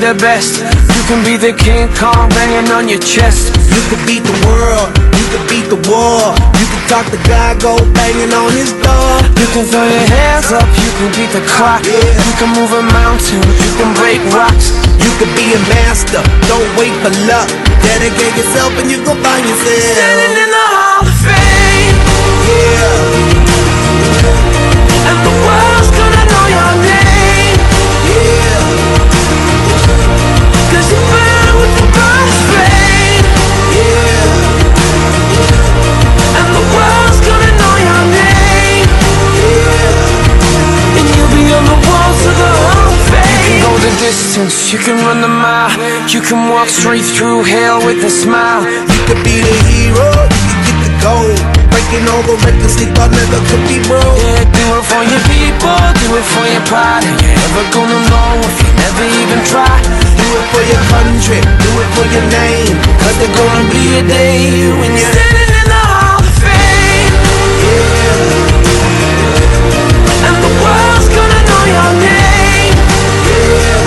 the best. You can be the King Kong banging on your chest. You could beat the world, you could beat the war. You can talk to God, go banging on his door. You can throw your hands up, you can beat the clock. You can move a mountain, you can break rocks. You could be a master, don't wait for luck. Dedicate yourself and you gon' find yourself standing in the Hall of Fame. Yeah. And the world's gonna know your name. Yeah. Cause you burn with the brightest flame. Yeah. And the world's gonna know your name. Yeah. And you'll be on the walls of the Hall of Fame. You can go the distance, you can run the mile. You can walk straight through hell with a smile. You could be the hero, you could get the gold. Breaking all the records they thought never could be broke. Yeah, do it for your people, do it for your pride. And you're never gonna know if you never even try. Do it for your country, do it for your name. Cause there's gonna be a day when you're standing in the Hall of Fame. Yeah. And the world's gonna know your name. Yeah.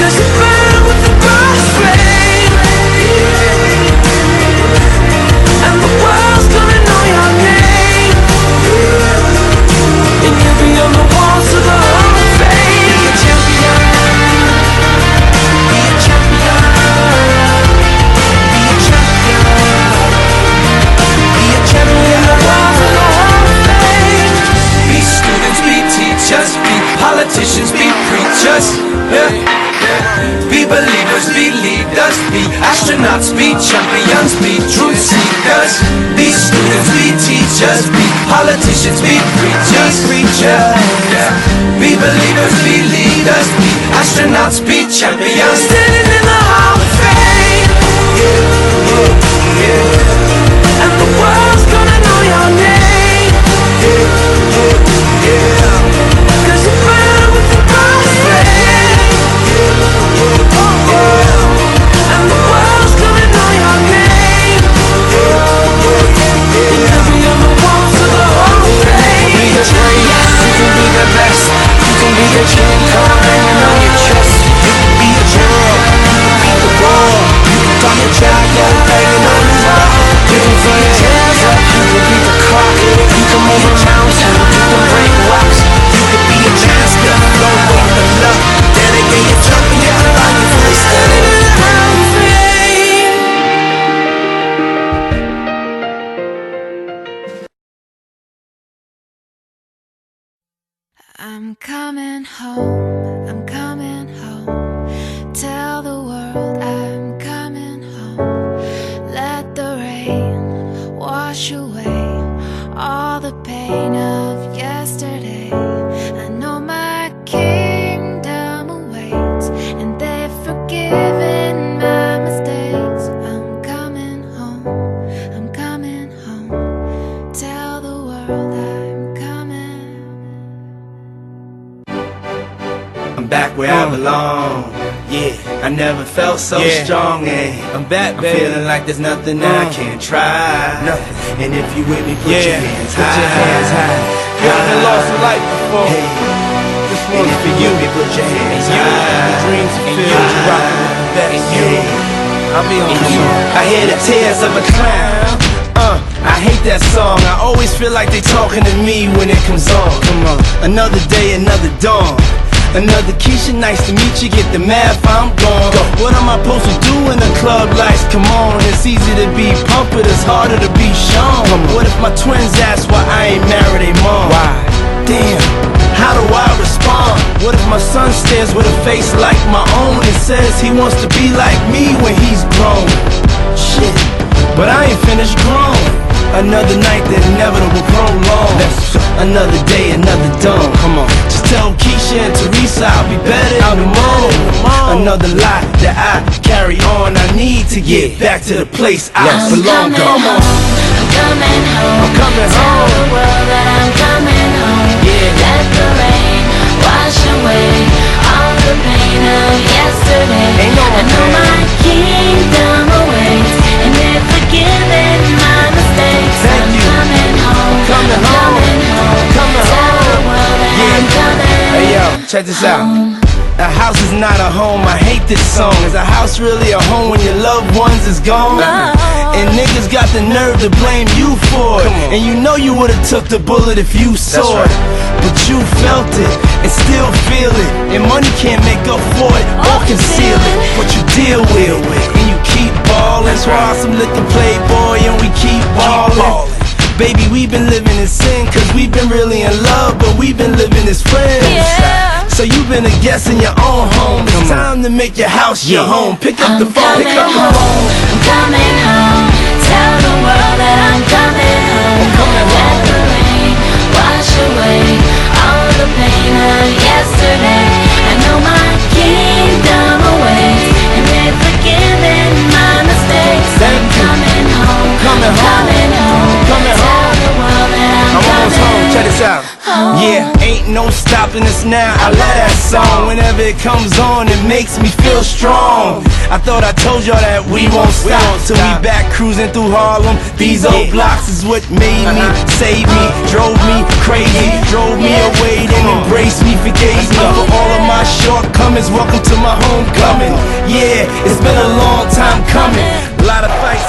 Cause you burn with the brightest flame. Yeah. And the world's gonna know your name. Yeah. And you'll be on the walls of the Hall of Fame. Be a champion. Be a champion. Be a champion. Be a champion. The walls of the Hall of Fame. Be students, be teachers, be politicians, be preachers. Yeah. Be believers, be leaders, be astronauts, be champions, be truth seekers. Be students, be teachers, be politicians, be preachers, yeah. Be believers, be leaders, be astronauts, be champions. Standing in the Hall of Fame. Yeah. And the world's gonna know your name. Yeah. Cause you burn with the brightest flame. And the world's gonna know your name. And you'll be on the walls of the Hall of Fame. You can be the greatest, you can be the best. You can be the King Kong hanging on your chest. You can be a girl, you can beat the war. You can talk to God, go banging on his door. You can throw your hands up, you can beat the clock. You can move a mountain, you can break rocks. You could be a master, don't wait for luck. Dedicate yourself and you can find yourself standing in the Hall of Fame. I'm coming home, I'm coming home. Tell the world I'm coming home. Let the rain wash away all the pain of yesterday. I know my kingdom awaits, and they've forgiven my mistakes. I'm coming home, I'm coming home. Tell the world I'm coming. I'm back where I belong. Yeah, I never felt so strong. And I'm back, baby. I'm feeling like there's nothing that I can't try. Nothing. And if you with me, put your hands high. Put your hands high. You haven't lost a life before. Hey. This And one's if for you you. with me, put your hands And you, high. the dreams And fulfilled, you, you rockin' with the best. And you, I'll be on and the you. song. I hear the tears of a clown. I hate that song. I always feel like they talking to me when it comes on. Come on, another day, another dawn. Another Keisha, nice to meet you. Get the math, I'm gone. What am I supposed to do when the club lights come on? It's easy to be pumped, but it's harder to be shown. What if my twins ask why I ain't married a mom? Why? Damn, how do I respond? What if my son stares with a face like my own and says he wants to be like me when he's grown? Shit, but I ain't finished growing. Another night that inevitable prolong. Another day, another dawn. Come on, just tell Keisha and Teresa I'll be better in the morning. Another lie that I carry on. I need to get back to the place I belong. Come on, I'm coming home. I'm coming Tell home. the world that I'm coming home. Yeah. Let the rain wash away all the pain of yesterday. Ain't no I know pain. my kingdom awaits, and they're forgiving my mistakes. Thank I'm you. coming home. Coming I'm home. coming home. Coming Tell home. the world that I'm coming Hey yo, check this out. A house is not a home, I hate this song. Is a house really a home when your loved ones is gone? And niggas got the nerve to blame you for it. And you know you would've took the bullet if you saw it. But you felt it and still feel it. And money can't make up for it or conceal it. But you deal with it and you keep ballin'. That's why some liquor playboy and we keep ballin'. Baby, we've been living in sin, cause we've been really in love, but we've been living as friends. So you've been a guest in your own home. It's time to make your house your home. Pick up the phone, pick up the phone. I'm coming home. Tell the world that I'm coming home. Let the rain wash away all the pain of yesterday. I know my kingdom awaits, and they've forgiven my mistakes. I'm coming home. Coming home. Coming home. Tell the world that I'm almost home, check this out. home. Yeah, ain't no stopping us now. I love that song. Whenever it comes on, it makes me feel strong. I thought I told y'all that we won't stop till we back cruising through Harlem. These old blocks is what made me, saved me, drove me crazy, drove me away, then embraced me, forgave me for all of my shortcomings. Welcome to my homecoming. Yeah, it's been a long time coming. A lot of fights,